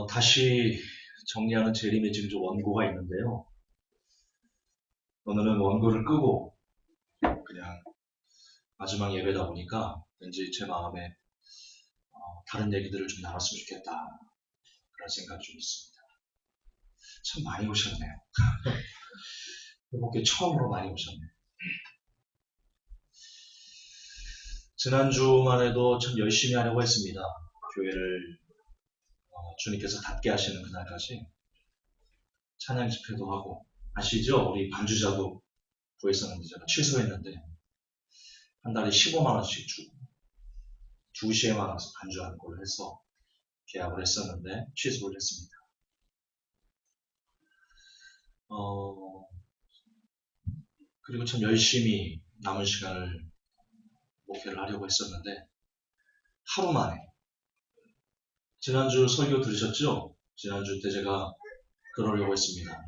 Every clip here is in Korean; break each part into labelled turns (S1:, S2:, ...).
S1: 다시 정리하는 재림의 원고가 있는데요. 오늘은 원고를 끄고 그냥 마지막 예배다 보니까 왠지 제 마음에 다른 얘기들을 좀 나눴으면 좋겠다 그런 생각이 좀 있습니다. 참 많이 오셨네요. 회복에 처음으로 많이 오셨네요. 지난주만 해도 참 열심히 하려고 했습니다. 교회를 주님께서 닫게 하시는 그날까지 찬양 집회도 하고, 아시죠? 우리 반주자도 구했었는데 제가 취소했는데 한 달에 15만 원씩 주고 2시에만 와서 반주하는 걸로 해서 계약을 했었는데 취소를 했습니다. 그리고 참 열심히 남은 시간을 목회를 하려고 했었는데 하루 만에, 지난주 설교 들으셨죠? 지난주 때 제가 그러려고 했습니다.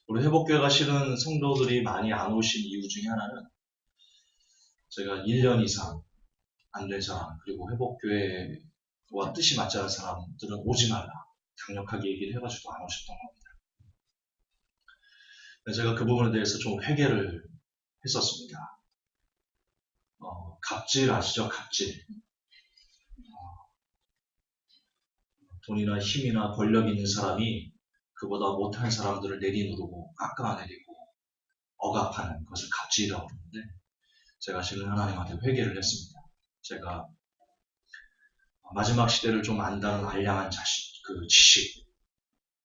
S1: 우리 회복교회가 실은 성도들이 많이 안 오신 이유 중에 하나는 제가 1년 이상 안 된 사람, 그리고 회복교회와 뜻이 맞지 않은 사람들은 오지 말라 강력하게 얘기를 해가지고 안 오셨던 겁니다. 제가 그 부분에 대해서 좀 회개를 했었습니다. 갑질 아시죠? 갑질. 돈이나 힘이나 권력 있는 사람이 그보다 못한 사람들을 내리누르고 깎아내리고 억압하는 것을 갑질이라고 부르는데, 제가 실은 하나님한테 회개를 했습니다. 제가 마지막 시대를 좀 안다는 알량한 지식,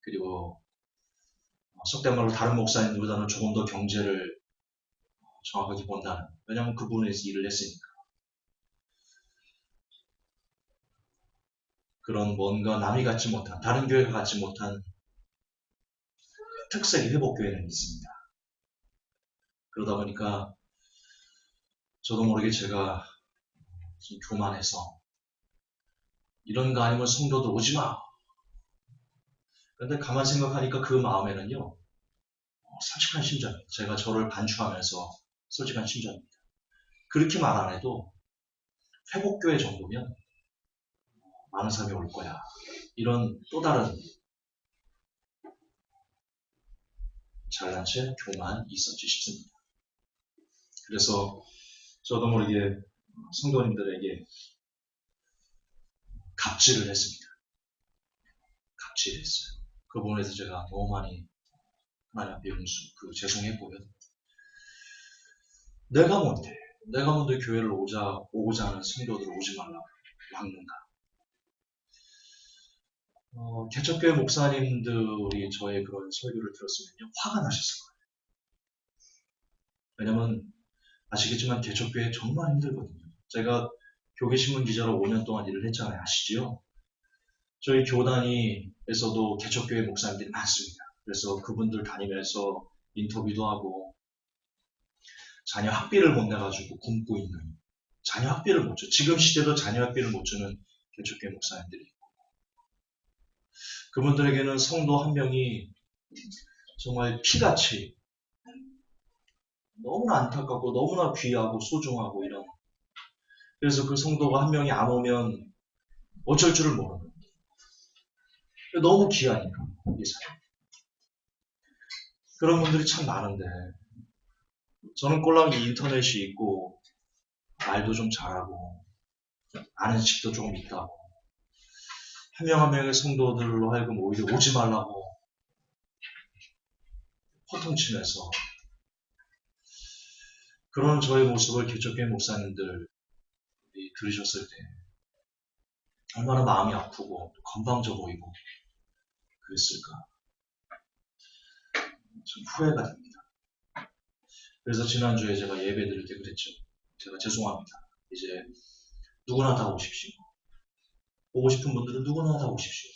S1: 그리고 속된 말로 다른 목사님들보다는 조금 더 경제를 정확하게 본다는, 왜냐하면 그 부분에서 일을 했으니까. 그런 뭔가 남이 갖지 못한, 다른 교회가 갖지 못한 특색이 회복교회는 있습니다. 그러다 보니까 저도 모르게 제가 좀 교만해서 이런 거 아니면 성도들 오지 마. 그런데 가만 생각하니까 그 마음에는요, 솔직한 심정입니다. 제가 저를 반추하면서 솔직한 심정입니다. 그렇게 말 안 해도 회복교회 정도면 많은 사람이 올 거야. 이런 또 다른 잘난 체 교만이 있었지 싶습니다. 그래서 저도 모르게 성도님들에게 갑질을 했습니다. 갑질을 했어요. 그 부분에서 제가 너무 많이 하나님 앞에 죄송했고요. 내가 뭔데 교회를 오고자 하는 성도들 오지 말라고 막는가. 개척교회 목사님들이 저의 그런 설교를 들었으면요, 화가 나셨을 거예요. 왜냐면 아시겠지만 개척교회 정말 힘들거든요. 제가 교계신문 기자로 5년 동안 일을 했잖아요. 아시죠? 저희 교단에서도 개척교회 목사님들이 많습니다. 그래서 그분들 다니면서 인터뷰도 하고, 자녀 학비를 못 내가지고 굶고 있는, 자녀 학비를 못 줘. 지금 시대도 자녀 학비를 못 주는 개척교회 목사님들이 있고, 그분들에게는 성도 한 명이 정말 피같이 너무나 안타깝고 너무나 귀하고 소중하고 이런, 그래서 그 성도가 한 명이 안 오면 어쩔 줄을 모르는, 너무 귀하니까 이 사람. 그런 분들이 참 많은데, 저는 꼴랑이 인터넷이 있고 말도 좀 잘하고 아는 지식도 조금 있다고 한 명 한 명의 성도들로 하여금 오히려 오지 말라고 호통치면서, 그런 저의 모습을 개척교회 목사님들이 들으셨을 때 얼마나 마음이 아프고 건방져 보이고 그랬을까, 좀 후회가 됩니다. 그래서 지난주에 제가 예배 드릴 때 그랬죠. 제가 죄송합니다. 이제 누구나 다 오십시오. 오고 싶은 분들은 누구나 다 오십시오.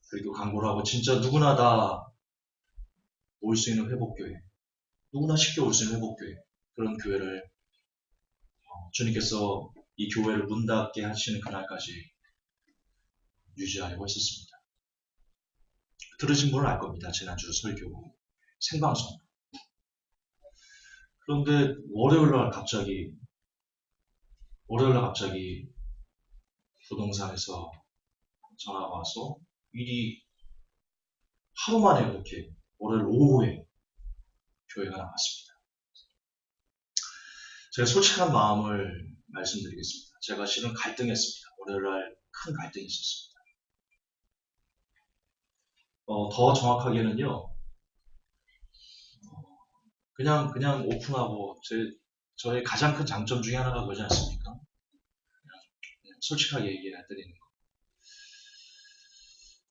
S1: 그리고 광고를 하고, 진짜 누구나 다 올 수 있는 회복교회, 누구나 쉽게 올 수 있는 회복교회, 그런 교회를 주님께서 이 교회를 문 닫게 하시는 그날까지 유지하려고 했었습니다. 들으신 분은 알 겁니다. 지난주 설교 생방송. 그런데 월요일날 갑자기 부동산에서 전화가 와서 일이 하루 만에 그렇게 월요일 오후에 교회가 나왔습니다. 제가 솔직한 마음을 말씀드리겠습니다. 제가 실은 갈등했습니다. 월요일날 큰 갈등이 있었습니다. 더 정확하게는요, 그냥 오픈하고 저의 가장 큰 장점 중에 하나가 그러지 않습니까? 그냥 솔직하게 얘기해 드리는 거.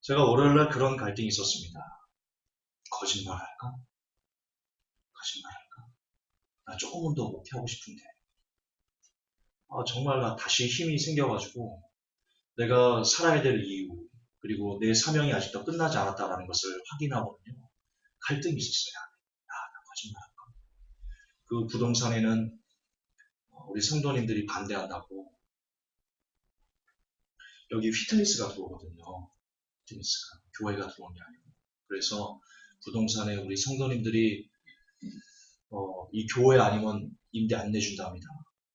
S1: 제가 월요일날 그런 갈등이 있었습니다. 거짓말할까? 거짓말할까? 나 조금은 더 목회하고 싶은데. 정말 나 다시 힘이 생겨가지고 내가 살아야 될 이유 그리고 내 사명이 아직도 끝나지 않았다는 것을 확인하고는요. 갈등이 있었어요. 나 거짓말할까? 그 부동산에는 우리 성도님들이 반대한다고 여기 휘트니스가 들어오거든요. 휘트니스가 교회가 들어온 게 아니고 그래서 부동산에 우리 성도님들이 이 교회 아니면 임대 안 내준답니다.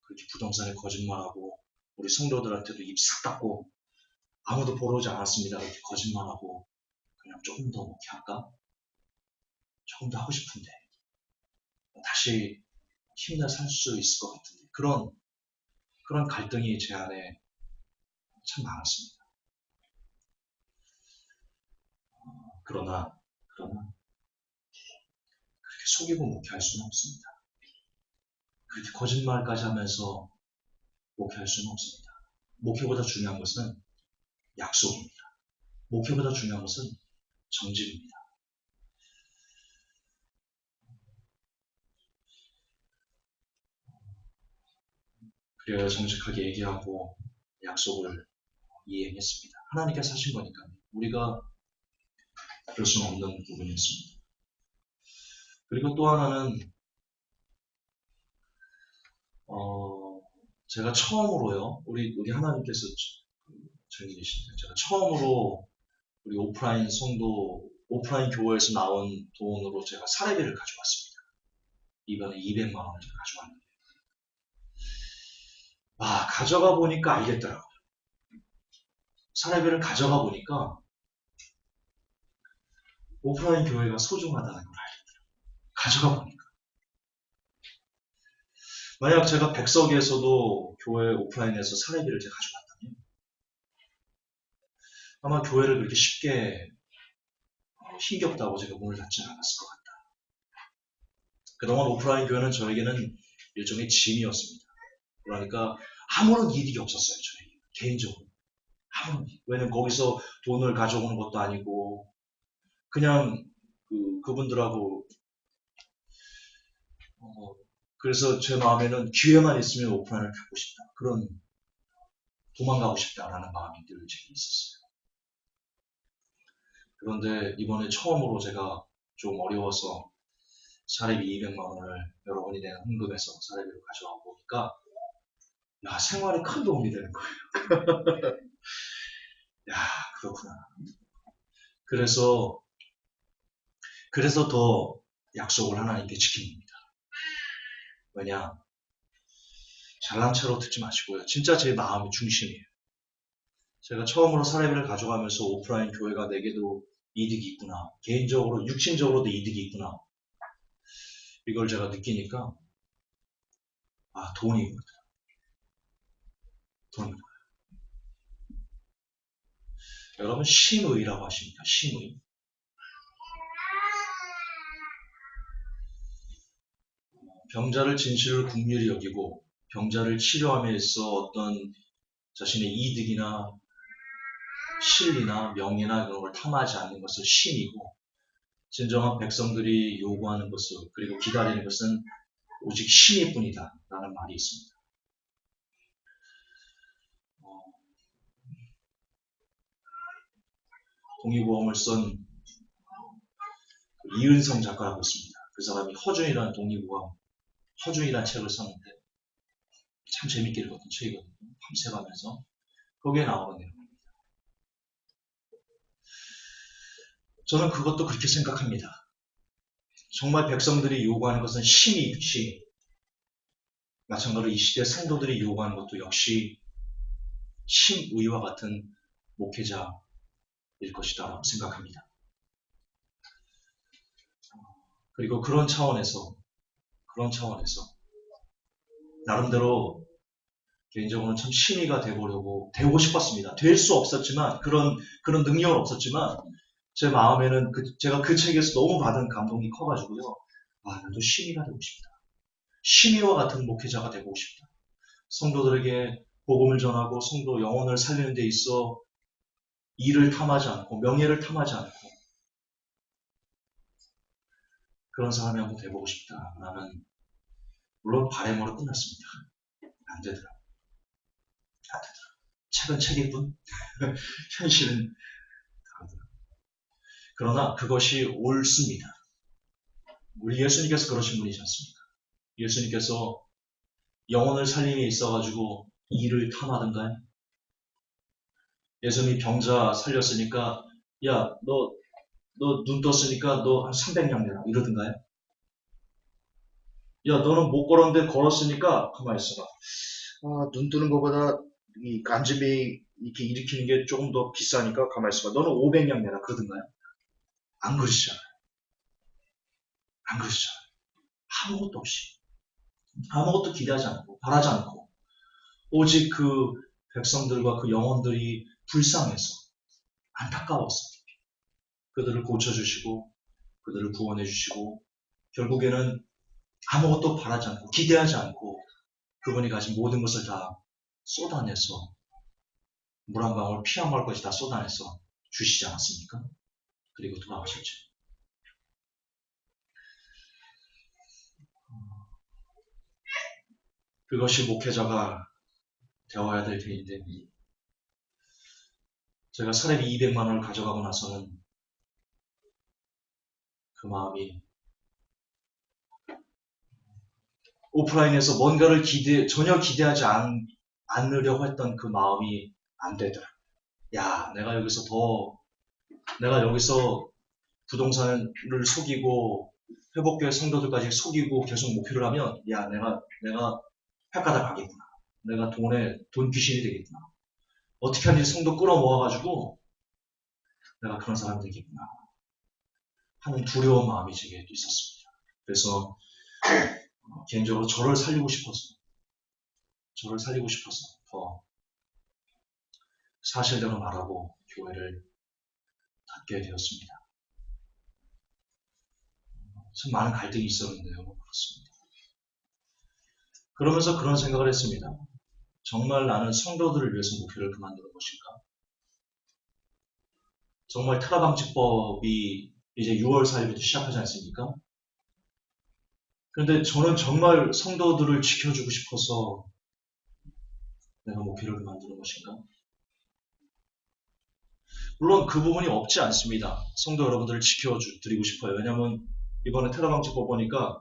S1: 그렇게 부동산에 거짓말하고 우리 성도들한테도 입 싹 닫고 아무도 보러 오지 않았습니다. 이렇게 거짓말하고 그냥 조금 더 목회할까? 조금 더 하고 싶은데 다시 힘내 살 수 있을 것 같은데 그런 갈등이 제 안에 참 많았습니다. 그러나 그렇게 속이고 목회할 수는 없습니다. 그렇게 거짓말까지 하면서 목회할 수는 없습니다. 목회보다 중요한 것은 약속입니다. 목회보다 중요한 것은 정직입니다. 그래야 정직하게 얘기하고 약속을 이행했습니다. 하나님께서 하신 거니까요. 우리가 그럴 수는 없는 부분이었습니다. 그리고 또 하나는 제가 처음으로요. 우리 하나님께서 저기 계신데 제가 처음으로 우리 오프라인 교회에서 나온 돈으로 제가 사례비를 가져왔습니다. 이번에 200만 원을 가져왔는데 가져가 보니까 알겠더라고요. 사례비를 가져가 보니까 오프라인 교회가 소중하다는 걸 알겠더라고요. 가져가 보니까. 만약 제가 백석에서도 교회 오프라인에서 사례비를 제가 가져갔다면 아마 교회를 그렇게 쉽게 힘겹다고 제가 문을 닫지 않았을 것 같다. 그동안 오프라인 교회는 저에게는 일종의 짐이었습니다. 그러니까 아무런 이득이 없었어요. 저에게 개인적으로. 왜냐면 거기서 돈을 가져오는 것도 아니고 그냥 그분들하고 그래서 제 마음에는 기회만 있으면 오프라인을 갖고 싶다. 그런 도망가고 싶다라는 마음이 늘 제게 있었어요. 그런데 이번에 처음으로 제가 좀 어려워서 사례비 200만 원을 여러분이 낸 헌금에서 사례비를 가져와 보니까 생활에 큰 도움이 되는 거예요. 그렇구나. 그래서 더 약속을 하나님께 지킨 겁니다. 왜냐? 잘난 체로 듣지 마시고요. 진짜 제 마음의 중심이에요. 제가 처음으로 사례비를 가져가면서 오프라인 교회가 내게도 이득이 있구나. 개인적으로, 육신적으로도 이득이 있구나. 이걸 제가 느끼니까 돈이 있구나. 돈이 있구나. 여러분 심의라고 하십니까? 심의. 병자를 진실로 긍휼히 여기고 병자를 치료함에서 어떤 자신의 이득이나 실리나 명예나 그런 걸 탐하지 않는 것을 신이고 진정한 백성들이 요구하는 것을 그리고 기다리는 것은 오직 신일 뿐이다 라는 말이 있습니다. 독립보험을 쓴 이은성 작가라고 있습니다. 그 사람이 허준이라는 허준이라는 책을 썼는데 참 재밌게 읽었던 책이거든요. 밤새가면서 거기에 나오는 내용입니다. 저는 그것도 그렇게 생각합니다. 정말 백성들이 요구하는 것은 신이 마찬가지로 이 시대 성도들이 요구하는 것도 역시 심의와 같은 목회자일 것이다 라고 생각합니다. 그리고 그런 차원에서 나름대로 개인적으로는 참 신의가 되고 싶었습니다. 될 수 없었지만, 그런 능력은 없었지만, 제 마음에는 제가 그 책에서 너무 받은 감동이 커가지고요. 나도 신의가 되고 싶다. 신의와 같은 목회자가 되고 싶다. 성도들에게 복음을 전하고 성도 영혼을 살리는 데 있어 일을 탐하지 않고 명예를 탐하지 않고 그런 사람이 한번 돼보고 싶다. 라는 물론 바람으로 끝났습니다. 안 되더라. 책은 책일 뿐 현실은 다르더라. 그러나 그것이 옳습니다. 우리 예수님께서 그러신 분이지 않습니까? 예수님께서 영혼을 살림에 있어가지고 일을 탐하던가요? 예수님이 병자 살렸으니까 야, 너 눈 떴으니까 너 한 300냥 내라 이러던가요? 야, 너는 못 걸었는데 걸었으니까 가만히 있어봐. 눈 뜨는 것보다 이 간지미 이렇게 일으키는 게 조금 더 비싸니까 가만히 있어봐. 너는 500냥 내라 그러던가요? 안 그러시잖아요. 아무것도 없이. 아무것도 기대하지 않고 바라지 않고 오직 그 백성들과 그 영혼들이 불쌍해서 안타까워서 그들을 고쳐주시고 그들을 구원해 주시고 결국에는 아무것도 바라지 않고 기대하지 않고 그분이 가진 모든 것을 다 쏟아내서 물 한 방울 피 한 방울까지 다 쏟아내서 주시지 않았습니까? 그리고 돌아가셨죠. 그것이 목회자가 되어야 될 일인데 제가 사례비 200만 원을 가져가고 나서는 그 마음이 오프라인에서 뭔가를 전혀 기대하지 않으려고 했던 그 마음이 안 되더라. 내가 여기서 부동산을 속이고 회복교회 성도들까지 속이고 계속 목표를 하면 내가 횟가닥 가겠구나. 내가 돈 귀신이 되겠구나. 어떻게 하든지 성도 끌어모아가지고 내가 그런 사람이 되겠구나 하는 두려운 마음이 제게 있었습니다. 그래서 개인적으로 저를 살리고 싶어서 더 사실대로 말하고 교회를 닫게 되었습니다. 참 많은 갈등이 있었는데요. 그렇습니다. 그러면서 그런 생각을 했습니다. 정말 나는 성도들을 위해서 목회를 그만두는 것인가? 정말 테러방지법이 이제 6월 4일부터 시작하지 않습니까? 그런데 저는 정말 성도들을 지켜주고 싶어서 내가 목회를 그만두는 것인가? 물론 그 부분이 없지 않습니다. 성도 여러분들을 지켜드리고 싶어요. 왜냐하면 이번에 테러방지법 보니까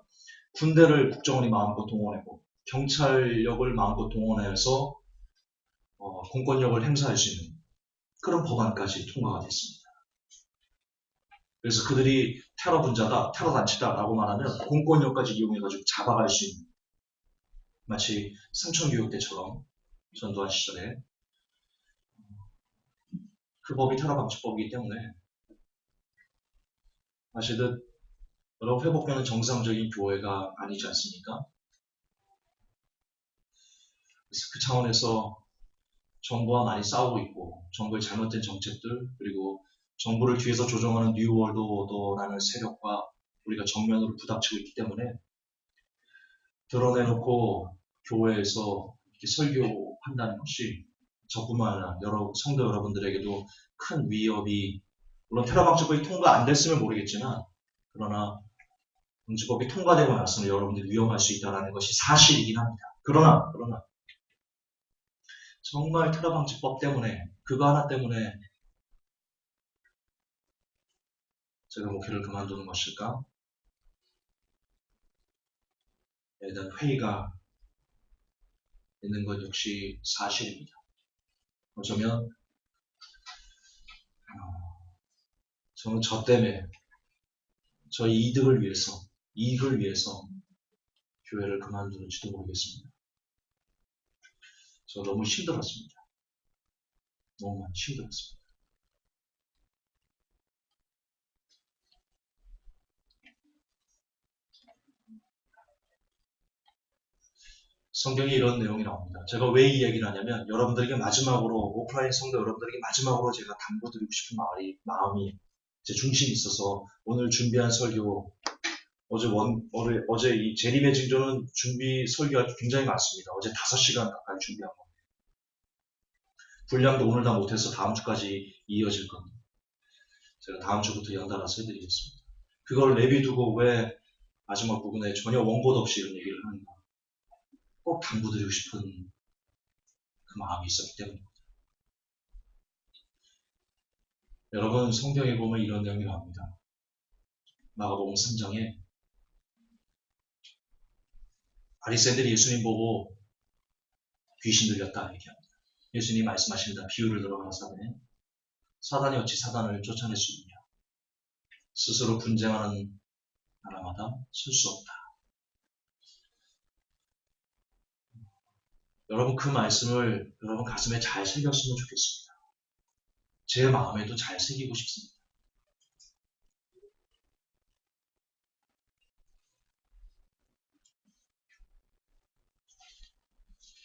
S1: 군대를 국정원이 마음껏 동원하고 경찰력을 마음껏 동원해서 공권력을 행사할 수 있는 그런 법안까지 통과가 됐습니다. 그래서 그들이 테러 분자다, 테러 단체다라고 말하면 공권력까지 이용해가지고 잡아갈 수 있는 마치 삼천교육 때처럼 전두환 시절에 그 법이 테러 방지법이기 때문에 사실은 여러분 회복교는 정상적인 교회가 아니지 않습니까? 그래서 그 차원에서 정부와 많이 싸우고 있고 정부의 잘못된 정책들 그리고 정부를 뒤에서 조종하는 뉴월드 오더라는 세력과 우리가 정면으로 부닥치고 있기 때문에 드러내놓고 교회에서 이렇게 설교한다는 것이 저뿐만 아니라 성도 여러분들에게도 큰 위협이 물론 테러방지법이 통과 안 됐으면 모르겠지만 그러나 방지법이 통과되고 나서는 여러분들이 위험할 수 있다는 것이 사실이긴 합니다. 그러나 정말 테러방지법 때문에 그거 하나 때문에 제가 목회를 그만두는 것일까? 에 대한 회의가 있는 것 역시 사실입니다. 어쩌면 저는 저 때문에 저희 이익을 위해서 교회를 그만두는지도 모르겠습니다. 저 너무 힘들었습니다. 너무 많이 힘들었습니다. 성경에 이런 내용이 나옵니다. 제가 왜 이 얘기를 하냐면 여러분들에게 마지막으로 오프라인 성도 여러분들에게 마지막으로 제가 당부드리고 싶은 마음이 제 중심이 있어서 오늘 준비한 설교 어제 이 재림의 징조는 준비 설교가 굉장히 많습니다. 어제 5시간 가까이 준비한 겁니다. 분량도 오늘 다 못해서 다음 주까지 이어질 겁니다. 제가 다음 주부터 연달아서 해드리겠습니다. 그걸 내비두고 왜 마지막 부분에 전혀 원고도 없이 이런 얘기를 하는가. 꼭 당부드리고 싶은 그 마음이 있었기 때문입니다. 여러분 성경에 보면 이런 내용이 나옵니다. 마가복음 3장에 바리새인들이 예수님 보고 귀신 들렸다 얘기합니다. 예수님이 말씀하십니다. 비유를 들어 가라사대 사단이 어찌 사단을 쫓아낼 수 있느냐. 스스로 분쟁하는 나라마다 설 수 없다. 여러분 그 말씀을 여러분 가슴에 잘 새겼으면 좋겠습니다. 제 마음에도 잘 새기고 싶습니다.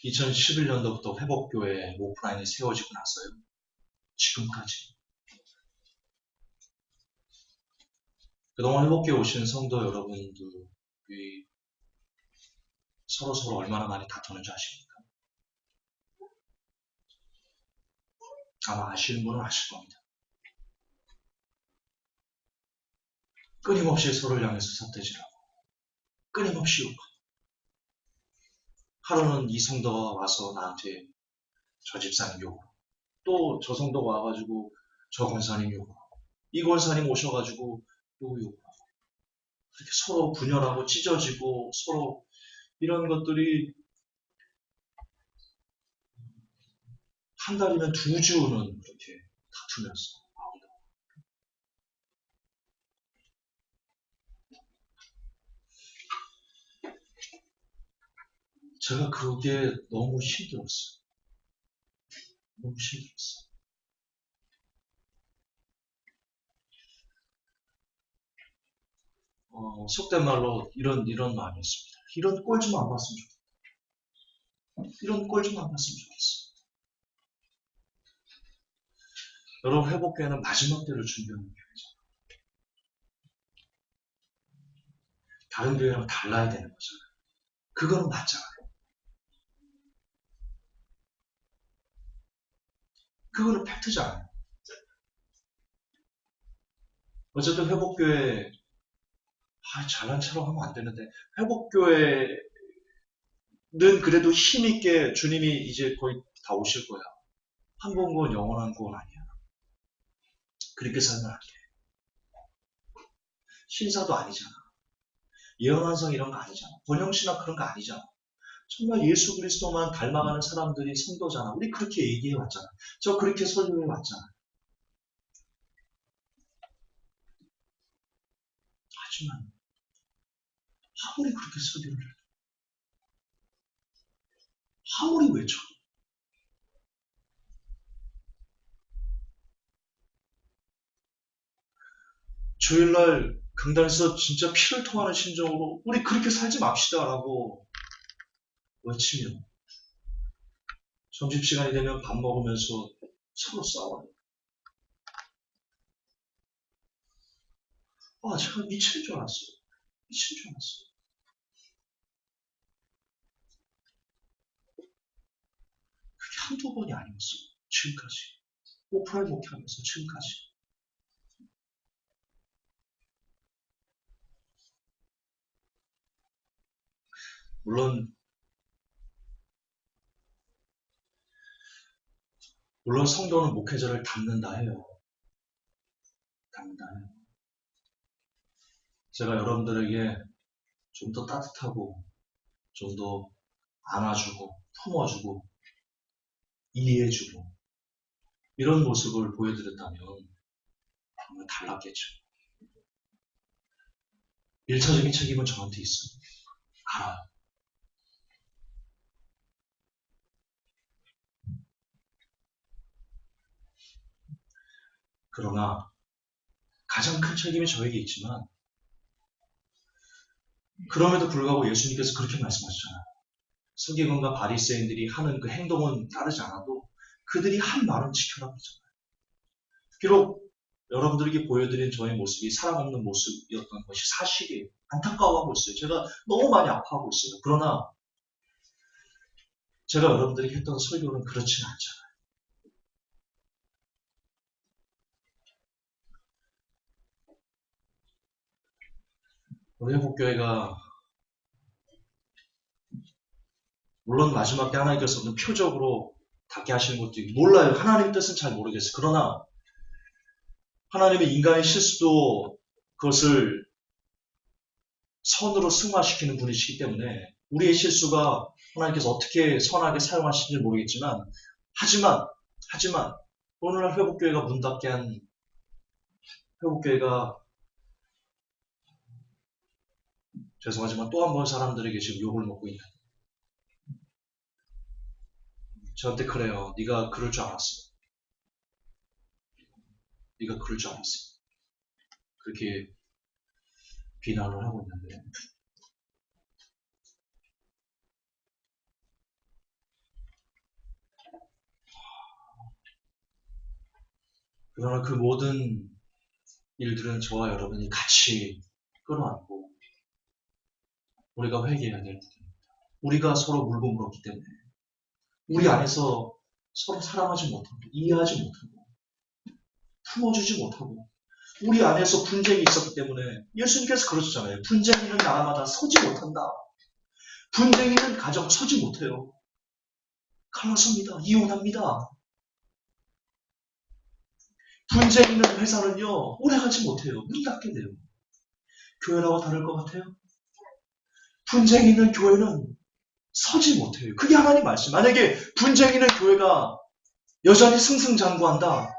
S1: (2011년도부터) 회복교회 오프라인이 세워지고 나서요. 지금까지 그동안 회복교회 오신 성도 여러분들이 서로 얼마나 많이 다투는지 아십니까? 아마 아시는 분은 아실 겁니다. 끊임없이 서로를 향해서 삿대질하고 끊임없이 욕하고 하루는 이 성도가 와서 나한테 저 집사님 욕을 하고 또 저 성도가 와가지고 저 권사님 욕을 하고 이 권사님 오셔가지고 또 욕을 하고 그렇게 서로 분열하고 찢어지고 서로 이런 것들이 한 달이면 2주는 그렇게 다투면서 나온다. 제가 그게 너무 힘들었어요. 너무 힘들었어요. 속된 말로 이런 마음이 있습니다. 이런 꼴 좀 안 봤으면 좋겠다. 이런 꼴 좀 안 봤으면 좋겠어. 여러분 회복교회는 마지막 때를 준비하는 교회죠. 다른 교회랑 달라야 되는 거잖아요. 그거는 맞잖아요. 그거는 팩트잖아요. 어쨌든 회복교회 잘난 척하면 하면 안 되는데 회복교회는 그래도 힘있게 주님이 이제 거의 다 오실 거야. 한 번 구원 영원한 구원 아니야. 그렇게 살면 안 돼. 신사도 아니잖아. 예언환상 이런 거 아니잖아. 번영신학 그런 거 아니잖아. 정말 예수 그리스도만 닮아가는 사람들이 성도잖아. 우리 그렇게 얘기해 왔잖아. 저 그렇게 설교해 왔잖아. 하지만 아무리 그렇게 설교를 해도 아무리 외쳐 주일날 강단에서 진짜 피를 토하는 심정으로 우리 그렇게 살지 맙시다라고 외치면 점심시간이 되면 밥 먹으면서 서로 싸워요. 제가 미칠 줄 알았어요. 미칠 줄 알았어요. 그게 한두 번이 아니었어요. 지금까지. 오프라인 목회하면서 지금까지. 물론 성도는 목회자를 닮는다 해요. 닮는다 해요. 제가 여러분들에게 좀 더 따뜻하고 좀 더 안아주고 품어주고 이해해주고 이런 모습을 보여드렸다면 정말 달랐겠죠. 1차적인 책임은 저한테 있습니다. 알아요. 그러나 가장 큰 책임이 저에게 있지만 그럼에도 불구하고 예수님께서 그렇게 말씀하셨잖아요. 서기관과 바리새인들이 하는 그 행동은 따르지 않아도 그들이 한 말은 지켜라 그러잖아요. 비록 여러분들에게 보여드린 저의 모습이 사랑 없는 모습이었던 것이 사실이에요. 안타까워하고 있어요. 제가 너무 많이 아파하고 있어요. 그러나 제가 여러분들에게 했던 설교는 그렇지는 않잖아요. 우리 회복교회가 물론 마지막 때 하나님께서는 표적으로 닿게 하시는 것도 몰라요. 하나님 뜻은 잘 모르겠어요. 그러나 하나님의 인간의 실수도 그것을 선으로 승화시키는 분이시기 때문에 우리의 실수가 하나님께서 어떻게 선하게 사용하시는지 모르겠지만 하지만 오늘날 회복교회가 문 닫게 한 회복교회가 죄송하지만 또 한 번 사람들에게 지금 욕을 먹고 있는 저한테 그래요. 네가 그럴 줄 알았어. 네가 그럴 줄 알았어. 그렇게 비난을 하고 있는데 그러나 그 모든 일들은 저와 여러분이 같이 끌어안고 우리가 회개해야 될 부분입니다. 우리가 서로 물고 물었기 때문에 우리 안에서 서로 사랑하지 못하고 이해하지 못하고 품어주지 못하고 우리 안에서 분쟁이 있었기 때문에 예수님께서 그러셨잖아요. 분쟁이는 나라마다 서지 못한다. 분쟁이는 가정 서지 못해요. 갈라섭니다. 이혼합니다. 분쟁 있는 회사는요, 오래가지 못해요. 문 닫게 돼요. 교회라고 다를 것 같아요? 분쟁 있는 교회는 서지 못해요. 그게 하나님 말씀. 만약에 분쟁 있는 교회가 여전히 승승장구한다.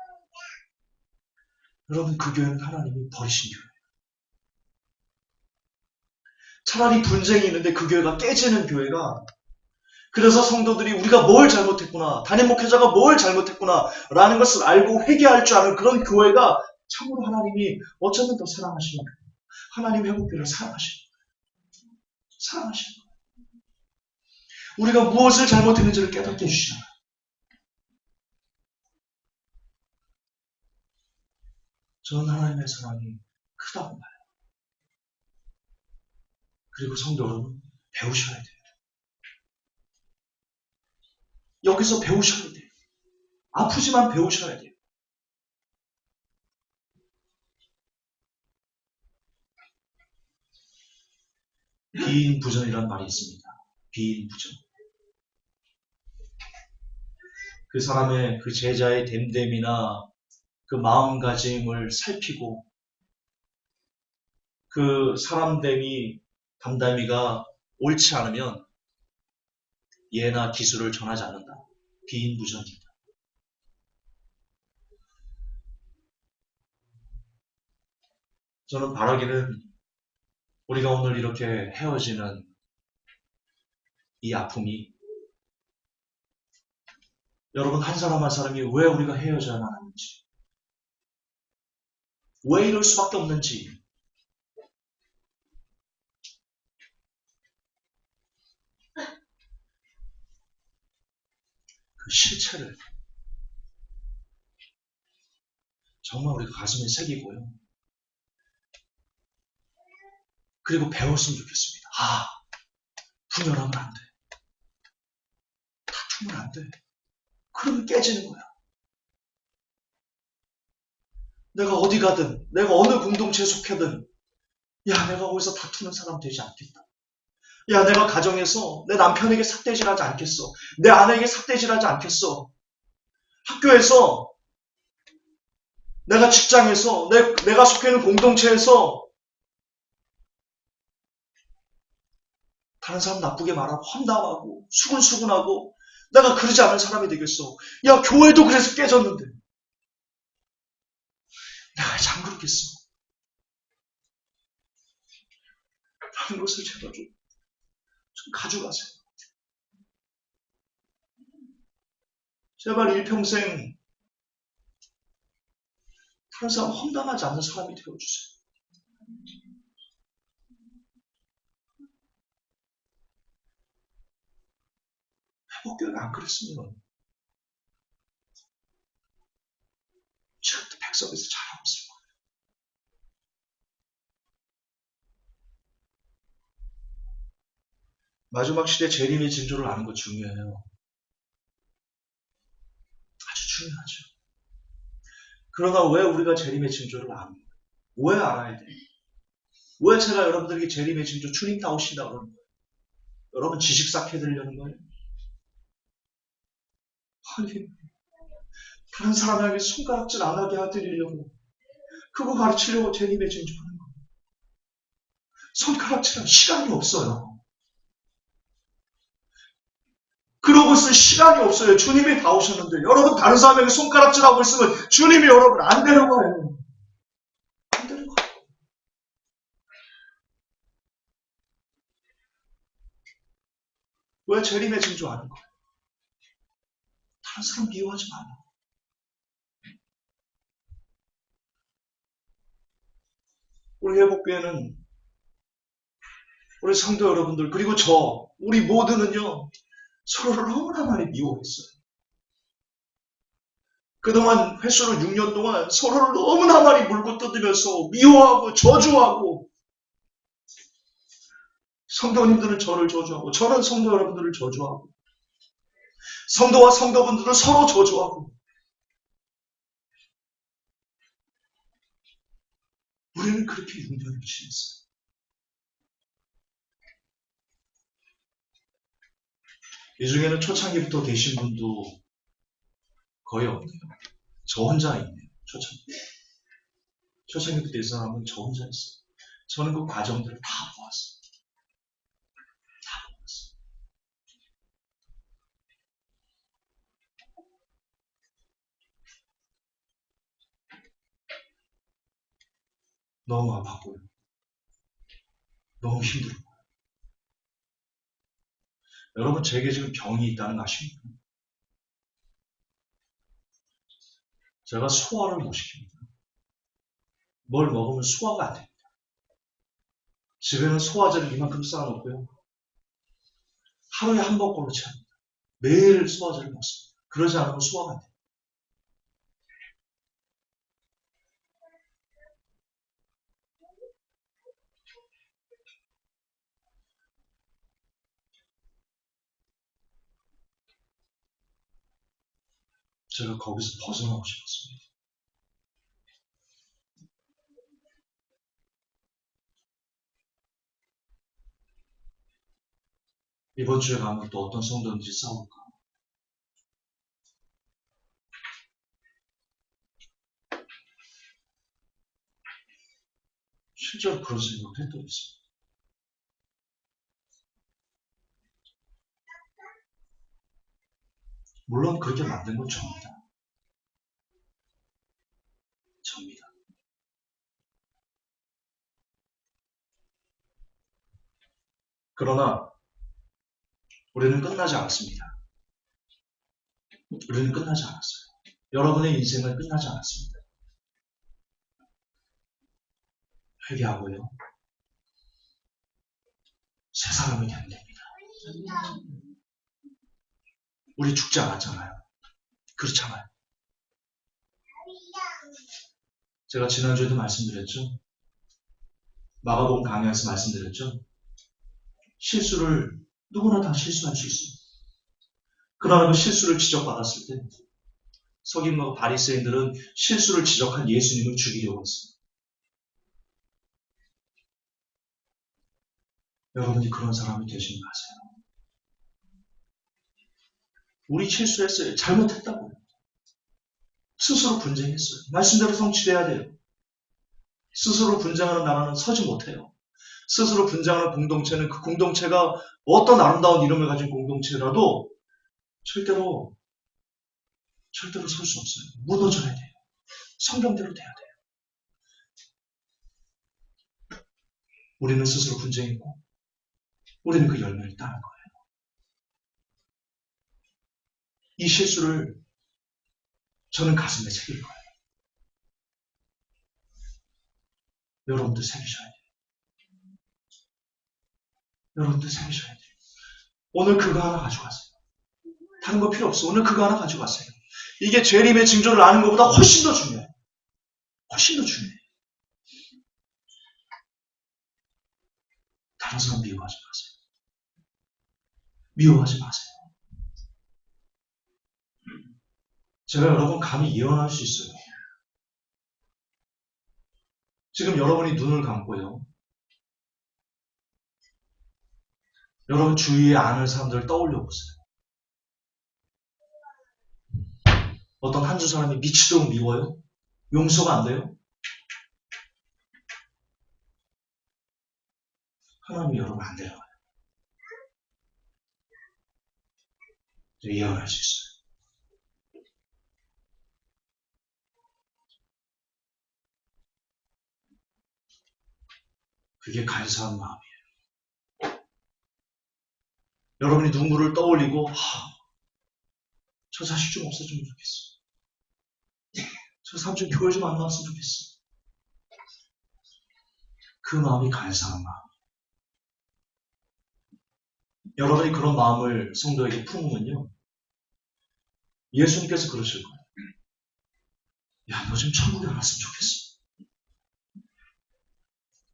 S1: 여러분, 그 교회는 하나님이 버리신 교회예요. 차라리 분쟁이 있는데 그 교회가 깨지는 교회가 그래서 성도들이 우리가 뭘 잘못했구나, 담임 목회자가 뭘 잘못했구나 라는 것을 알고 회개할 줄 아는 그런 교회가 참으로 하나님이 어쩌면 더 사랑하시는 거예요. 하나님 회복교회를 사랑하시는 거예요. 사랑하시는 거예요. 우리가 무엇을 잘못했는지를 깨닫게 해주시잖아요. 저는 하나님의 사랑이 크다고 봐요. 그리고 성도 여러분, 배우셔야 돼요. 여기서 배우셔야 돼요. 아프지만 배우셔야 돼요. 비인부전이라는 말이 있습니다. 비인부전. 그 사람의 그 제자의 됨됨이나 그 마음가짐을 살피고 그 사람됨이 담담이가 옳지 않으면 예나 기술을 전하지 않는다. 비인부전이다. 저는 바라기는 우리가 오늘 이렇게 헤어지는 이 아픔이 여러분 한 사람 한 사람이 왜 우리가 헤어져야만 하는지 왜 이럴 수밖에 없는지 그 실체를 정말 우리가 가슴에 새기고요. 그리고 배웠으면 좋겠습니다. 분열하면 안 돼. 다투면 안 돼. 그러면 깨지는 거야. 내가 어디 가든 내가 어느 공동체에 속해든 내가 거기서 다투는 사람 되지 않겠다. 내가 가정에서 내 남편에게 삿대질하지 않겠어. 내 아내에게 삿대질하지 않겠어. 학교에서 내가 직장에서 내가 속해 있는 공동체에서 다른 사람 나쁘게 말하고 험담하고 수근수근하고 내가 그러지 않은 사람이 되겠어. 교회도 그래서 깨졌는데 내가 이제 안 그렇겠어. 라는 것을 제발 좀 가져가세요. 제발 일평생 다른 사람 험담하지 않는 사람이 되어주세요. 회복교회가 안 그랬으면 지금도 백석에서 잘하고 있을 거예요. 마지막 시대 재림의 징조를 아는 거 중요해요. 아주 중요하죠. 그러나 왜 우리가 재림의 징조를 아는 거예요? 왜 알아야 돼요? 왜 제가 여러분들에게 재림의 징조 주님 나오신다고 그러는 거예요? 여러분 지식 쌓게 되려는 거예요? 아니, 다른 사람에게 손가락질 안 하게 해드리려고, 그거 가르치려고 재림의 징조 하는 거예요. 손가락질할 시간이 없어요. 그러고 있을 시간이 없어요. 주님이 다 오셨는데 여러분 다른 사람에게 손가락질하고 있으면 주님이 여러분 안 데려가요. 안 데려가요. 왜 재림의 징조 아는 거예요? 다른 사람 미워하지 말라. 우리 회복교회는 우리 성도 여러분들 그리고 우리 모두는요 서로를 너무나 많이 미워했어요. 그동안 횟수로 6년 동안 서로를 너무나 많이 물고 뜯으면서 미워하고 저주하고, 성도님들은 저를 저주하고 저는 성도 여러분들을 저주하고 성도와 성도분들은 서로 저주하고, 우리는 그렇게 6년을 지냈어요. 이 중에는 초창기부터 계신 분도 거의 없네요. 저 혼자 있네요. 초창기부터 된 사람은 저 혼자 있어요. 저는 그 과정들을 다 보았어요. 너무 아팠고요. 너무 힘들어요. 여러분 제게 지금 병이 있다는 거 아십니까? 제가 소화를 못 시킵니다. 뭘 먹으면 소화가 안 됩니다. 집에는 소화제를 이만큼 쌓아놓고요. 하루에 한 번꼴로 채웁니다. 매일 소화제를 먹습니다. 그러지 않으면 소화가 안 됩니다. 제가 거기서 벗어나고 싶었습니다. 이번 주에 가면 또 어떤 성도인지 싸울까? 실제로 그런 생각을 했던 있습니다. 물론 그렇게 만든 건 저입니다. 그러나 우리는 끝나지 않았습니다. 우리는 끝나지 않았어요. 여러분의 인생은 끝나지 않았습니다. 회개하고요. 새 사람이 되면 됩니다. 우리 죽지 않았잖아요. 그렇잖아요. 제가 지난주에도 말씀드렸죠. 마가복음 강의에서 말씀드렸죠. 실수를 누구나 다 실수할 수 있습니다. 그러나 그 실수를 지적받았을 때 서기관과 바리새인들은 실수를 지적한 예수님을 죽이려고 했습니다. 여러분이 그런 사람이 되시는 거 아세요? 우리 실수했어요. 잘못했다고요. 스스로 분쟁했어요. 말씀대로 성취돼야 돼요. 스스로 분쟁하는 나라는 서지 못해요. 스스로 분쟁하는 공동체는 그 공동체가 어떤 아름다운 이름을 가진 공동체라도 절대로 설 수 없어요. 무너져야 돼요. 성경대로 돼야 돼요. 우리는 스스로 분쟁했고 우리는 그 열매를 따는 거예요. 이 실수를 저는 가슴에 새길 거예요. 여러분들 새기셔야 돼요. 여러분들 새기셔야 돼요. 오늘 그거 하나 가져가세요. 다른 거 필요 없어. 오늘 그거 하나 가져가세요. 이게 재림의 징조를 아는 것보다 훨씬 더 중요해요. 훨씬 더 중요해요. 다른 사람 미워하지 마세요. 미워하지 마세요. 제가 여러분 감히 예언할 수 있어요. 지금 여러분이 눈을 감고요. 여러분 주위에 아는 사람들을 떠올려 보세요. 어떤 한두 사람이 미치도록 미워요? 용서가 안 돼요? 하나님이 여러분 안 데려가요. 예언할 수 있어요. 그게 간사한 마음이에요. 여러분이 누구를 떠올리고 저 자식 좀 없어지면 좋겠어. 저 사람 좀 교회 좀 안 나왔으면 좋겠어. 그 마음이 간사한 마음. 여러분이 그런 마음을 성도에게 품으면요. 예수님께서 그러실 거예요. 야, 너 좀 천국에 안 왔으면 좋겠어.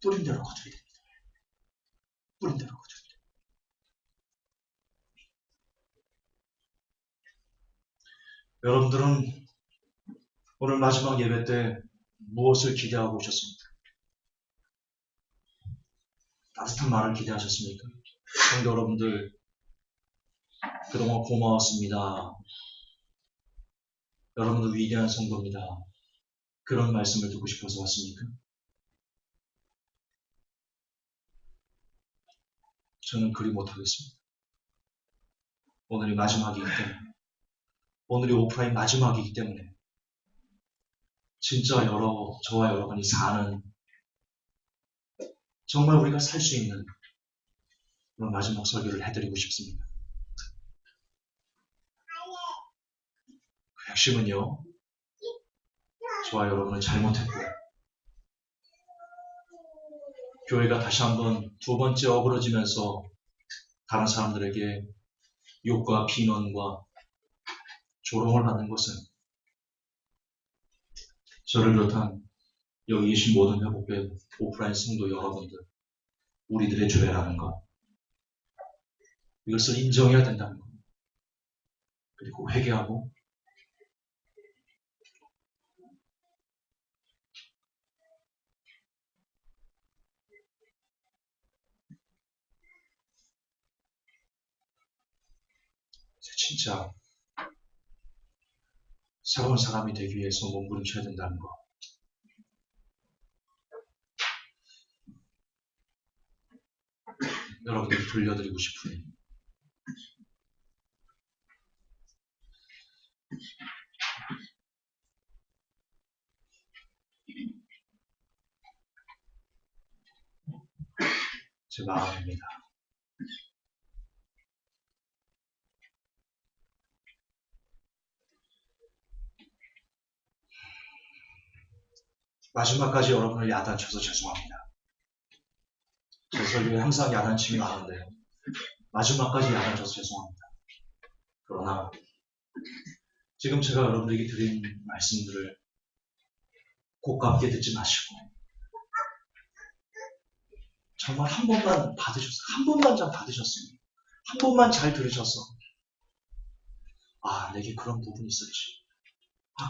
S1: 뿌린 대로 거두게 됩니다. 뿌린 대로 거두게 됩니다. 여러분들은 오늘 마지막 예배 때 무엇을 기대하고 오셨습니까? 따뜻한 말을 기대하셨습니까? 성도 여러분들, 그동안 고마웠습니다. 여러분들 위대한 성도입니다. 그런 말씀을 듣고 싶어서 왔습니까? 저는 그리 못하겠습니다. 오늘이 마지막이기 때문에, 오늘이 오프라인 마지막이기 때문에 진짜 저와 여러분이 사는, 정말 우리가 살 수 있는 그런 마지막 설교를 해드리고 싶습니다. 그 핵심은요, 저와 여러분은 잘못했고 교회가 다시 한번 두 번째 어그러지면서 다른 사람들에게 욕과 비난과 조롱을 받는 것은 저를 비롯한 여기 계신 모든 회복교회 오프라인 성도 여러분들, 우리들의 죄라는 것, 이것을 인정해야 된다는 것, 그리고 회개하고 진짜 새로운 사람이 되기 위해서 몸부림쳐야 된다는 것. 여러분들 들려드리고 싶으니 제 마음입니다. 마지막까지 여러분을 야단쳐서 죄송합니다. 제 설교에 항상 야단침이 많은데요. 마지막까지 야단쳐서 죄송합니다. 그러나 지금 제가 여러분에게 드린 말씀들을 고깝게 듣지 마시고 정말 한 번만 받으셨어요. 한 번만 잘 받으셨으면, 한 번만 잘 들으셔서 내게 그런 부분이 있었지.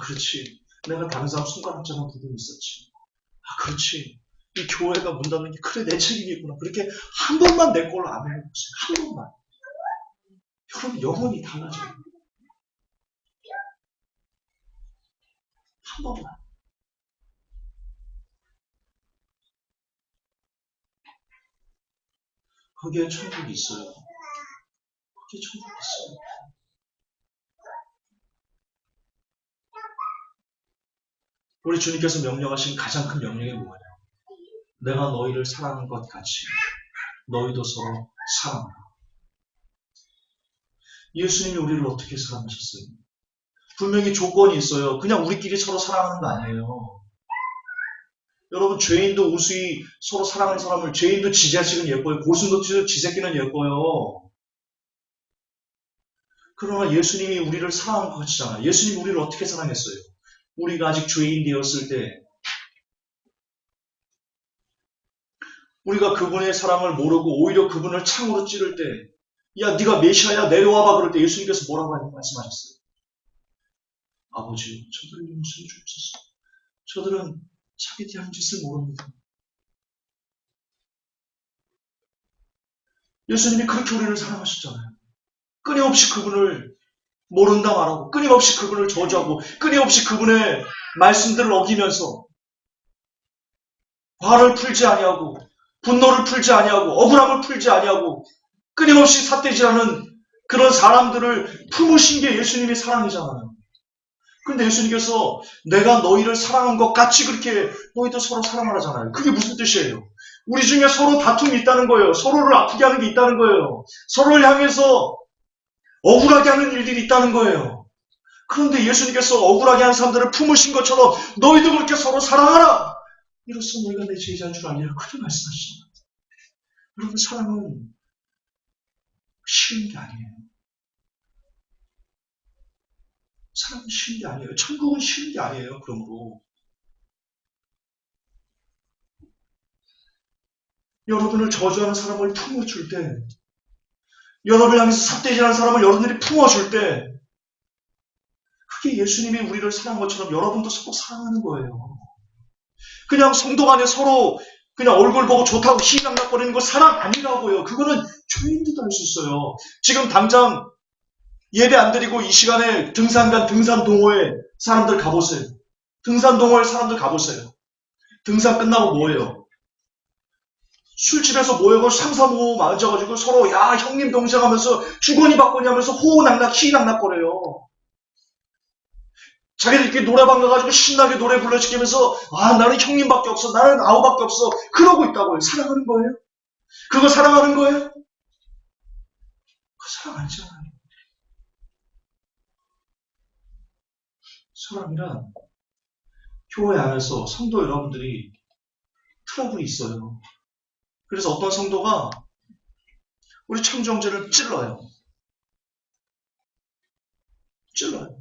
S1: 그렇지. 내가 다른 사람 손가락질한 부분이 있었지. 그렇지. 이 교회가 문 닫는 게 그래 내 책임이구나. 그렇게 한 번만 내 걸로 안 해보세요. 한 번만. 여러분 영혼이 달라져요. 한 번만. 거기에 천국이 있어요. 거기에 천국이 있어요. 우리 주님께서 명령하신 가장 큰 명령이 뭐예요? 내가 너희를 사랑한 것 같이 너희도 서로 사랑하라. 예수님이 우리를 어떻게 사랑하셨어요? 분명히 조건이 있어요. 그냥 우리끼리 서로 사랑하는 거 아니에요. 여러분, 죄인도 우수히 서로 사랑하는 사람을, 죄인도 지 자식은 예뻐요. 고슴도치도 지 새끼는 예뻐요. 그러나 예수님이 우리를 사랑한 것 같잖아요. 예수님이 우리를 어떻게 사랑했어요? 우리가 아직 죄인 되었을 때, 우리가 그분의 사랑을 모르고 오히려 그분을 창으로 찌를 때, 야, 네가 메시아야, 내려와봐. 그럴 때 예수님께서 뭐라고 말씀하셨어요? 아버지, 저들을 용서해 주옵소서. 저들은 자기들이 한 짓을 모릅니다. 예수님이 그렇게 우리를 사랑하셨잖아요. 끊임없이 그분을 모른다 말하고, 끊임없이 그분을 저주하고, 끊임없이 그분의 말씀들을 어기면서 화를 풀지 아니하고, 분노를 풀지 아니하고, 억울함을 풀지 아니하고, 끊임없이 삿대질하는 그런 사람들을 품으신 게 예수님의 사랑이잖아요. 그런데 예수님께서 내가 너희를 사랑한 것 같이 그렇게 너희도 서로 사랑하라잖아요. 그게 무슨 뜻이에요? 우리 중에 서로 다툼이 있다는 거예요. 서로를 아프게 하는 게 있다는 거예요. 서로를 향해서 억울하게 하는 일들이 있다는 거예요. 그런데 예수님께서 억울하게 하는 사람들을 품으신 것처럼 너희도 그렇게 서로 사랑하라. 이로써 너희가 내 제자인 줄 알리라. 그렇게 말씀하시잖아요. 여러분, 사랑은 쉬운 게 아니에요. 사랑은 쉬운 게 아니에요. 천국은 쉬운 게 아니에요. 그러므로 여러분을 저주하는 사람을 품어줄 때, 여러분을 향해서 삿대질하는 사람을 여러분들이 품어줄 때, 그게 예수님이 우리를 사랑한 것처럼 여러분도 서로 사랑하는 거예요. 그냥 성도 간에 서로 그냥 얼굴 보고 좋다고 희낙낙거리는 거 사랑 아니라고요. 그거는 죄인들도 할 수 있어요. 지금 당장 예배 안 드리고 이 시간에 등산간 등산동호회 사람들 가보세요. 등산동호회 사람들 가보세요. 등산 끝나고 뭐예요? 술집에서 모여서 삼삼오오 앉아가지고 서로 야 형님 동생 하면서 주거니 받거니 하면서 호호낙낙 희낙낙거려요. 자기들끼리 노래방 가가지고 신나게 노래 불러시키면서 아 나는 형님밖에 없어, 나는 아우밖에 없어, 그러고 있다고요. 사랑하는 거예요? 그거 사랑하는 거예요? 그 사랑 아니잖아요. 사랑이란 교회 안에서 성도 여러분들이 트러블이 있어요. 그래서 어떤 성도가 우리 청정제를 찔러요.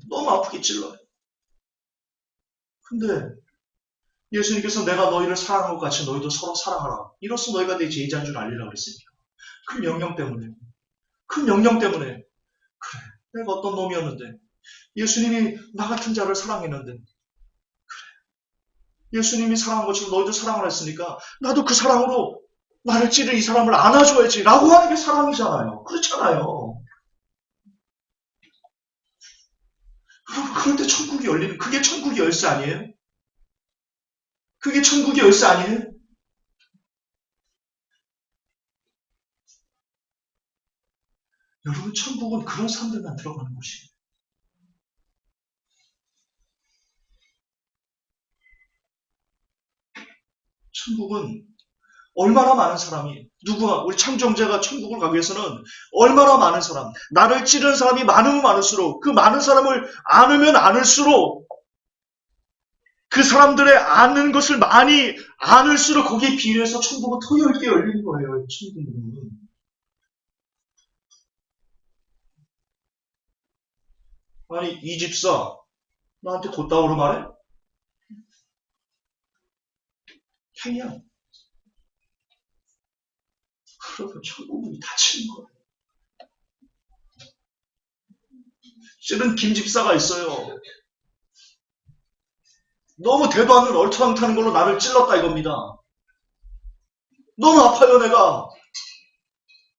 S1: 너무 아프게 찔러요. 근데 예수님께서 내가 너희를 사랑한 것 같이 너희도 서로 사랑하라. 이로써 너희가 내 제자인 줄 알리라고 그랬으니까. 큰 명령 때문에. 그래, 내가 어떤 놈이었는데 예수님이 나 같은 자를 사랑했는데 예수님이 사랑한 것처럼 너희도 사랑을 했으니까 나도 그 사랑으로 나를 찌른 이 사람을 안아줘야지 라고 하는 게 사랑이잖아요. 그렇잖아요. 그럴 때 천국이 열리는, 그게 천국의 열쇠 아니에요? 그게 천국의 열쇠 아니에요? 여러분, 천국은 그런 사람들만 들어가는 곳이에요. 천국은 얼마나 많은 사람이, 우리 창정자가 천국을 가기 위해서는 얼마나 많은 사람, 나를 찌르는 사람이 많으면 많을수록, 그 많은 사람을 안으면 안을수록, 그 사람들의 아는 것을 많이 안을수록 거기에 비례해서 천국은 더 넓게 열리는 거예요. 천국은. 아니, 이 집사 나한테 곧다오로 말해? 행이야. 그러면 천국문이 닫히는 거예요. 찌른 김 집사가 있어요. 너무 대도 않는 얼토당타는 걸로 나를 찔렀다 이겁니다. 너무 아파요 내가.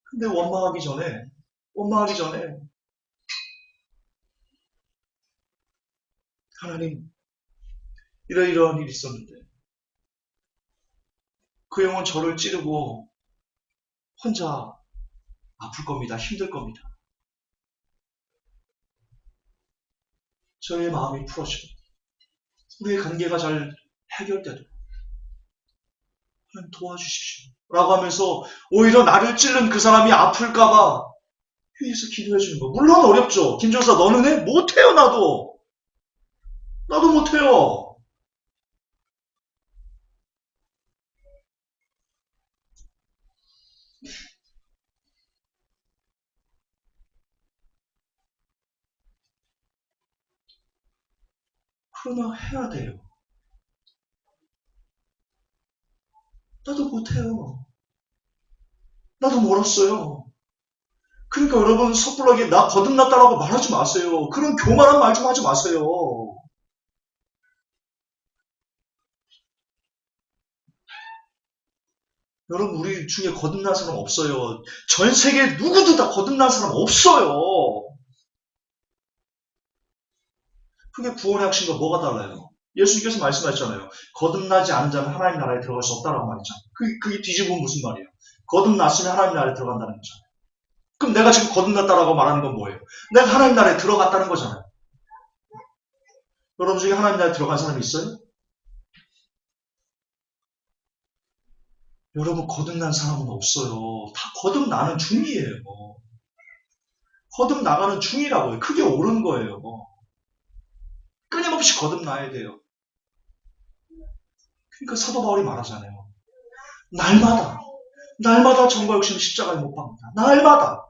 S1: 근데 원망하기 전에 하나님 이러이러한 일이 있었는데 그 영은 저를 찌르고 혼자 아플 겁니다. 힘들 겁니다. 저의 마음이 풀어지고 우리의 관계가 잘 해결되도록 하나님 도와주십시오 라고 하면서 오히려 나를 찌른 그 사람이 아플까봐 위에서 기도해 주는 거. 물론 어렵죠. 김종사 너는 해? 못해요. 나도 못해요. 그러나 해야 돼요. 나도 못해요. 나도 멀었어요. 그러니까 여러분 섣불하게 나 거듭났다라고 말하지 마세요. 그런 교만한 말 좀 하지 마세요. 여러분 우리 중에 거듭난 사람 없어요. 전 세계 누구도 다 거듭난 사람 없어요. 그게 구원의 확신과 뭐가 달라요? 예수님께서 말씀하셨잖아요. 거듭나지 않은 자는 하나님 나라에 들어갈 수 없다라고 말했잖아요. 그게 뒤집으면 무슨 말이에요? 거듭났으면 하나님 나라에 들어간다는 거죠. 그럼 내가 지금 거듭났다라고 말하는 건 뭐예요? 내가 하나님 나라에 들어갔다는 거잖아요. 여러분 중에 하나님 나라에 들어간 사람이 있어요? 여러분 거듭난 사람은 없어요. 다 거듭나는 중이에요. 거듭나가는 중이라고요. 그게 옳은 거예요. 끊임없이 거듭나야 돼요. 그러니까 사도 바울이 말하잖아요. 날마다 정과 욕심 십자가에 못 박는다. 날마다.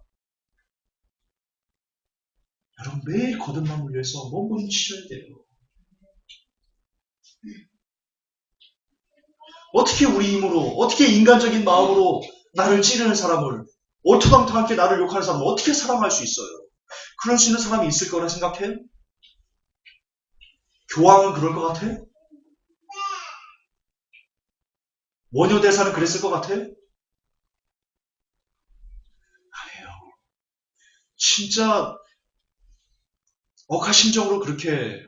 S1: 여러분 매일 거듭남을 위해서 몸부림 치셔야 돼요. 어떻게 우리 힘으로, 어떻게 인간적인 마음으로 나를 찌르는 사람을, 얼토당토하게 나를 욕하는 사람을 어떻게 사랑할 수 있어요? 그럴 수 있는 사람이 있을 거라 생각해요? 교황은 그럴 것 같아요? 원효대사는 그랬을 것 같아요? 아니에요. 진짜 억하심적으로 그렇게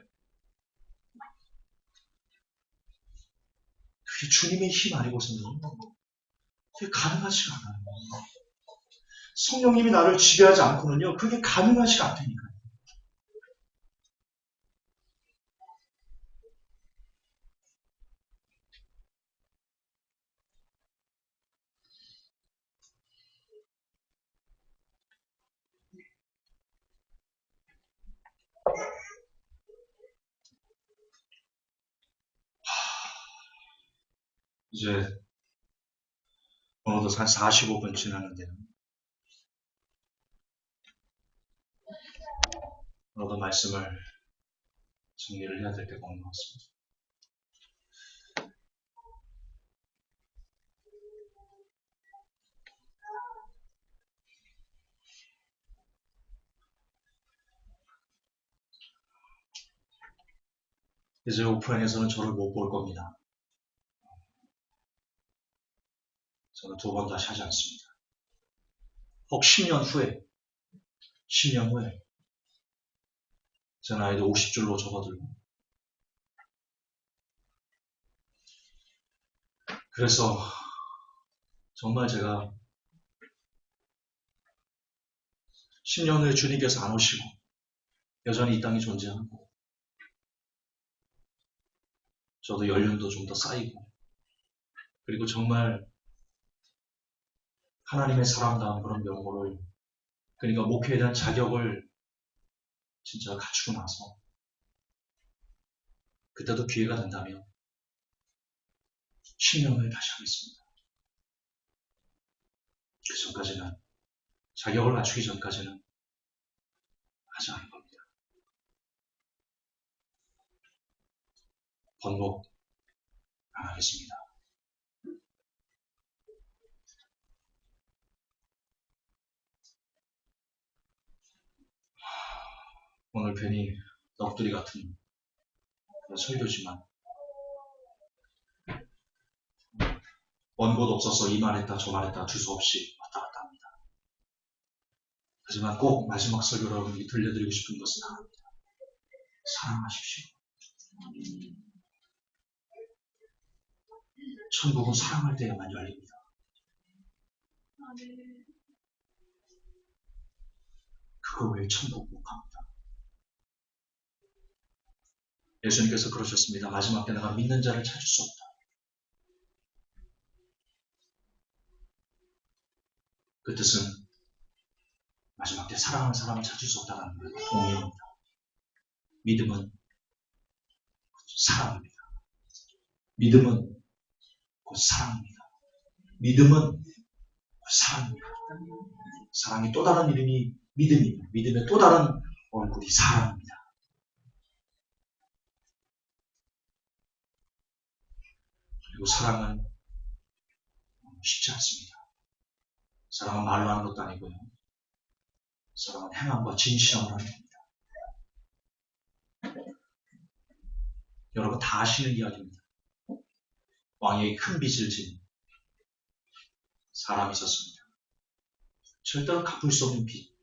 S1: 그게 주님의 힘 아니고서는 그게 가능하지가 않아요. 성령님이 나를 지배하지 않고는요, 그게 가능하지가 않다니까요. 이제 어느덧 한 45분 지났는데요. 어느덧 말씀을 정리를 해야 될 때가 온 것 같습니다. 이제 오프라인에서는 저를 못 볼 겁니다. 저는 두 번 다시 하지 않습니다. 혹 10년 후에 제 나이도 50줄로 접어들고 그래서 정말 제가 10년 후에 주님께서 안 오시고 여전히 이 땅에 존재하고 저도 연륜도 좀 더 쌓이고 그리고 정말 하나님의 사랑다운 그런 명호를 그러니까 목회에 대한 자격을 진짜 갖추고 나서 그때도 기회가 된다면 10년 후에 다시 하겠습니다. 그 전까지는 자격을 갖추기 전까지는 하지 않을 겁니다. 번복 안 하겠습니다. 오늘 괜히 넋두리 같은 설교지만 원고도 없어서 이 말했다 저 말했다 주소 없이 왔다 갔다 합니다. 하지만 꼭 마지막 설교로 여러분에게 들려드리고 싶은 것은 하나입니다. 사랑하십시오. 천국은 사랑할 때에만 열립니다. 그거 외에 천국 못 갑니다. 예수님께서 그러셨습니다. 마지막 때 내가 믿는 자를 찾을 수 없다. 그 뜻은 마지막 때 사랑하는 사람을 찾을 수 없다는 거예요. 동의합니다. 믿음은 사랑입니다. 믿음은 곧 사랑입니다. 믿음은 곧 사랑입니다. 사랑의 또 다른 이름이 믿음입니다. 믿음의 또 다른 얼굴이 사랑입니다. 그리고 사랑은 쉽지 않습니다. 사랑은 말로 하는 것도 아니고요. 사랑은 행함과 진실함으로 하는 겁니다. 여러분 다 아시는 이야기입니다. 왕에게 큰 빚을 진 사람이 있었습니다. 절대로 갚을 수 없는 빚.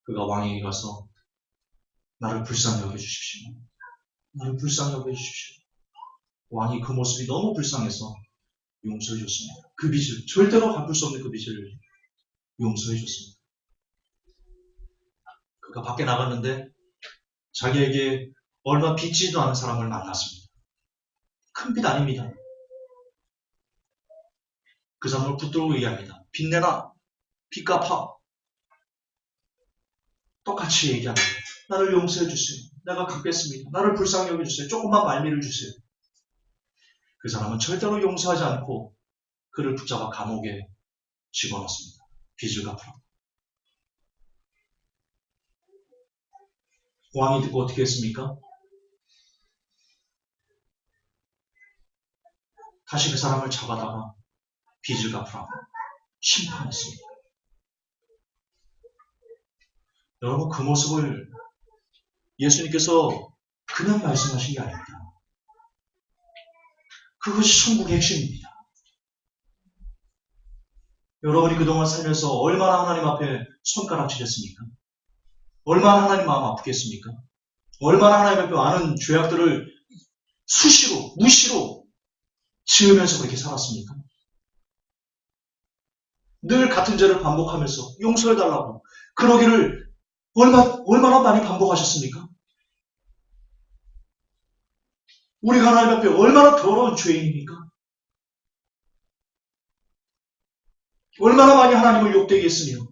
S1: 그가 왕에게 가서 나를 불쌍히 여겨주십시오. 나를 불쌍히 여겨주십시오. 왕이 그 모습이 너무 불쌍해서 용서해 줬습니다. 그 빚을, 절대로 갚을 수 없는 그 빚을 용서해 줬습니다. 그가 밖에 나갔는데 자기에게 얼마 빚지도 않은 사람을 만났습니다. 큰 빚 아닙니다. 그 사람을 붙들고 얘기합니다. 빚 내놔. 빚 갚아. 똑같이 얘기합니다. 나를 용서해 주세요. 내가 갚겠습니다. 나를 불쌍히 여겨주세요. 조금만 말미를 주세요. 그 사람은 절대로 용서하지 않고 그를 붙잡아 감옥에 집어넣습니다. 빚을 갚으라고. 왕이 듣고 어떻게 했습니까? 다시 그 사람을 잡아다가 빚을 갚으라고 심판했습니다. 여러분, 그 모습을 예수님께서 그냥 말씀하신 게 아닙니다. 그것이 천국의 핵심입니다. 여러분이 그동안 살면서 얼마나 하나님 앞에 손가락질했습니까? 얼마나 하나님 마음 아프겠습니까? 얼마나 하나님 앞에 많은 죄악들을 수시로, 무시로 지으면서 그렇게 살았습니까? 늘 같은 죄를 반복하면서 용서해달라고 그러기를 얼마나 많이 반복하셨습니까? 우리가 하나님 앞에 얼마나 더러운 죄인입니까? 얼마나 많이 하나님을 욕되게 했으며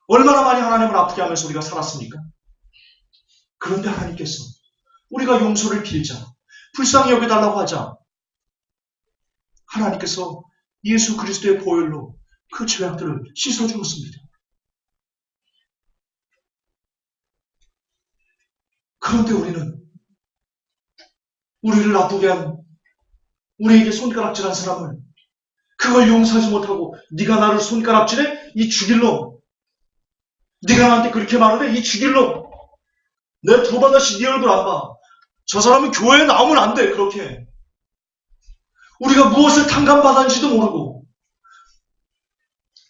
S1: 얼마나 많이 하나님을 아프게 하면서 우리가 살았습니까? 그런데 하나님께서 우리가 용서를 빌자, 불쌍히 여겨달라고 하자, 하나님께서 예수 그리스도의 보혈로 그 죄악들을 씻어주었습니다. 그런데 우리를 나쁘게 한, 우리에게 손가락질한 사람을 그걸 용서하지 못하고 네가 나를 손가락질해? 이 죽일 놈. 네가 나한테 그렇게 말을 해? 이 죽일 놈. 내 두 번 다시 네 얼굴 안 봐. 저 사람은 교회에 나오면 안 돼. 그렇게. 우리가 무엇을 탕감받았는지도 모르고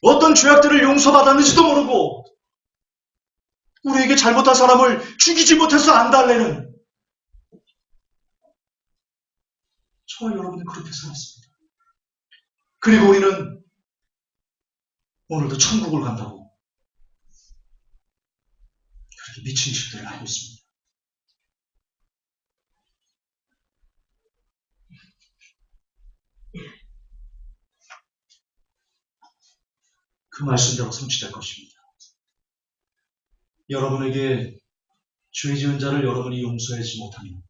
S1: 어떤 죄악들을 용서받았는지도 모르고 우리에게 잘못한 사람을 죽이지 못해서 안 달래는 저와 여러분은 그렇게 살았습니다. 그리고 우리는 오늘도 천국을 간다고 그렇게 미친 짓들을 하고 있습니다. 그 말씀대로 성취될 것입니다. 여러분에게 죄 지은 자를 여러분이 용서하지 못하면,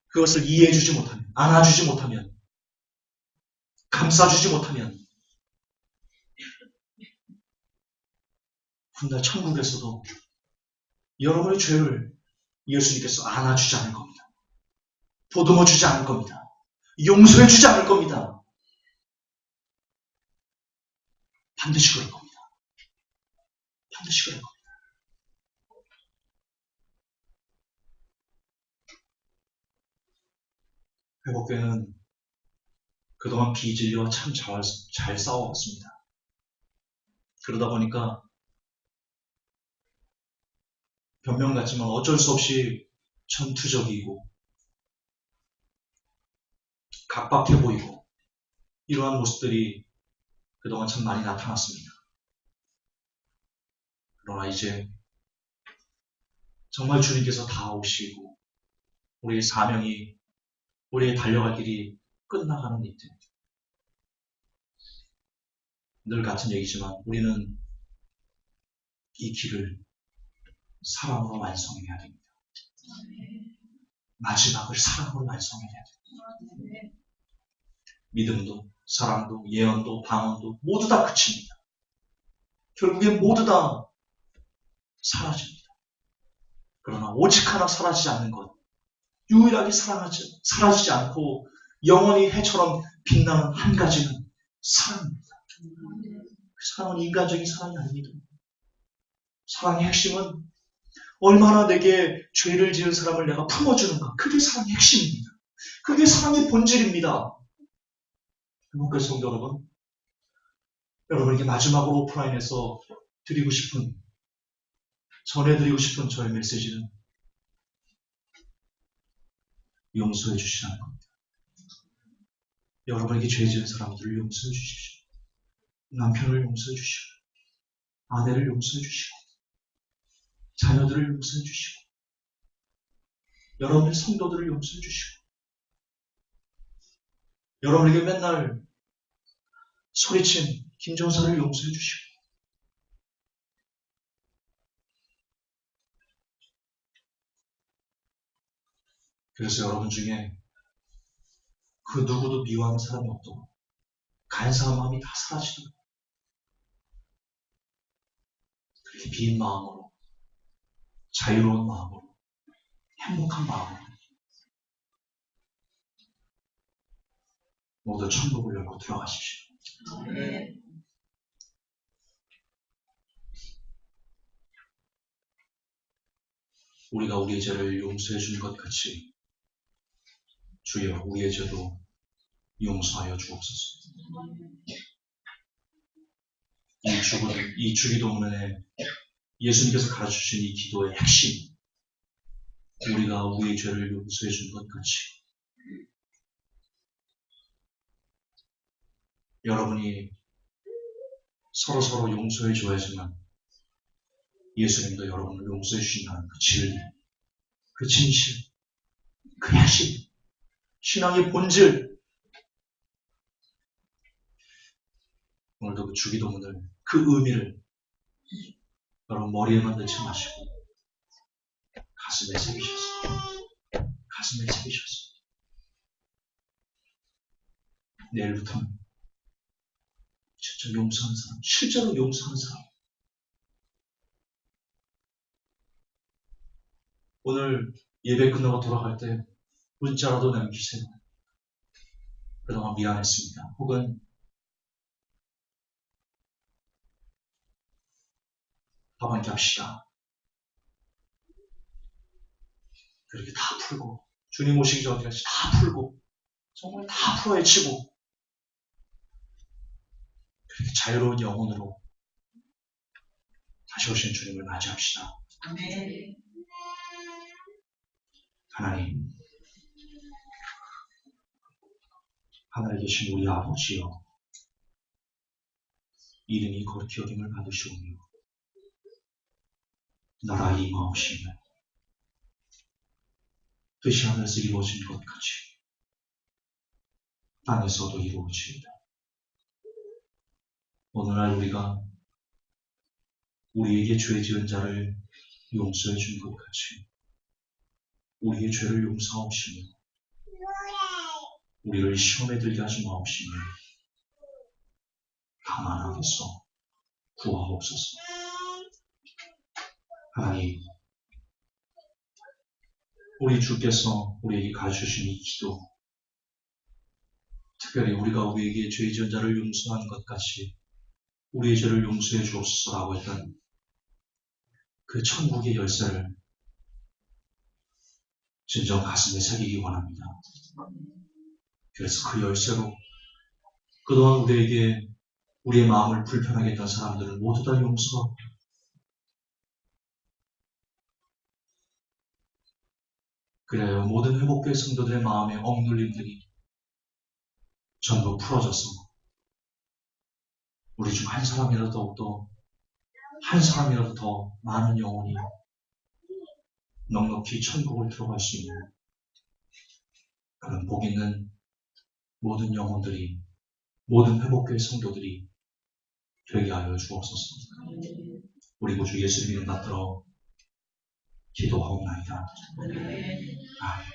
S1: 그것을 이해해주지 못하면, 안아주지 못하면, 감싸주지 못하면 훗날 천국에서도 여러분의 죄를 예수님께서 안아주지 않을 겁니다. 보듬어주지 않을 겁니다. 용서해주지 않을 겁니다. 반드시 그럴 겁니다. 반드시 그럴 겁니다. 회복교회는 그동안 비진리와 참 잘 싸워왔습니다. 그러다 보니까 변명 같지만 어쩔 수 없이 전투적이고 각박해 보이고 이러한 모습들이 그동안 참 많이 나타났습니다. 그러나 이제 정말 주님께서 다 오시고 우리의 사명이, 우리의 달려갈 길이 끝나가는 이때, 늘 같은 얘기지만 우리는 이 길을 사랑으로 완성해야 됩니다. 마지막을 사랑으로 완성해야 됩니다. 믿음도, 사랑도, 예언도, 방언도 모두 다 그칩니다. 결국엔 모두 다 사라집니다. 그러나 오직 하나 사라지지 않는 것, 유일하게 사라지지 않고 영원히 해처럼 빛나는 한 가지는 사랑입니다. 그 사랑은 인간적인 사랑이 아닙니다. 사랑의 핵심은 얼마나 내게 죄를 지은 사람을 내가 품어주는가. 그게 사랑의 핵심입니다. 그게 사랑의 본질입니다. 행복한 성도 여러분, 여러분에게 마지막으로 오프라인에서 전해드리고 싶은 저의 메시지는 용서해 주시라는 겁니다. 여러분에게 죄 지은 사람들을 용서해 주십시오. 남편을 용서해 주시고, 아내를 용서해 주시고, 자녀들을 용서해 주시고, 여러분의 성도들을 용서해 주시고, 여러분에게 맨날 소리친 김종사를 용서해 주시고, 그래서 여러분 중에 그 누구도 미워하는 사람이 없도록 간사한 마음이 다 사라지도록 그렇게 빈 마음으로, 자유로운 마음으로, 행복한 마음으로 모두 천국을 열고 들어가십시오. 네. 우리가 우리의 죄를 용서해 주는 것 같이 주여 우리의 죄도 용서하여 주옵소서. 이 주기도문에 예수님께서 가르쳐주신 이 기도의 핵심, 우리가 우리의 죄를 용서해 주는 것 같이 여러분이 서로 용서해 줘야지만 예수님도 여러분을 용서해 주신다는 그 진리, 그 진실, 그 핵심, 신앙의 본질, 오늘도 그 주기도문을, 그 의미를 여러분 머리에만 넣지 마시고 가슴에 새기셔서 내일부터는 진짜 용서하는 사람, 실제로 용서하는 사람, 오늘 예배 끝나고 돌아갈 때 문자라도 남기세요. 그동안 미안했습니다. 혹은 밥 한 끼 합시다. 그렇게 다 풀고 주님 오시기 전까지 다 풀고 정말 다 풀어헤치고 그렇게 자유로운 영혼으로 다시 오신 주님을 맞이합시다. 아멘. 하나님, 하늘에 계신 우리 아버지여, 이름이 거룩히 여김을 받으시오며 나라의 임하옵시며 뜻이 하늘에서 이루어진 것 같이 땅에서도 이루어지이다. 오늘날 우리가 우리에게 죄 지은 자를 용서해 준 것 같이 우리의 죄를 용서하옵시며 우리를 시험에 들게 하지 마옵시며 가만하게서 구하옵소서. 하나님, 우리 주께서 우리에게 가르쳐주신 이 기도, 특별히 우리가 우리에게 죄 지은 자를 용서하는 것 같이 우리의 죄를 용서해 주옵소서라고 했던 그 천국의 열쇠를 진정 가슴에 새기기 원합니다. 그래서 그 열쇠로 그동안 우리에게 우리의 마음을 불편하게 했던 사람들을 모두 다 용서하고 그래요. 모든 회복교회 성도들의 마음의 억눌림들이 전부 풀어져서 우리 중 한 사람이라도 더욱더 한 사람이라도 더 많은 영혼이 넉넉히 천국을 들어갈 수 있는 그런 복 있는 모든 영혼들이, 모든 회복교회 성도들이 되게 하여 주옵소서. 우리 구주 예수님 이름 받들어 기도하옵나이다. 아멘.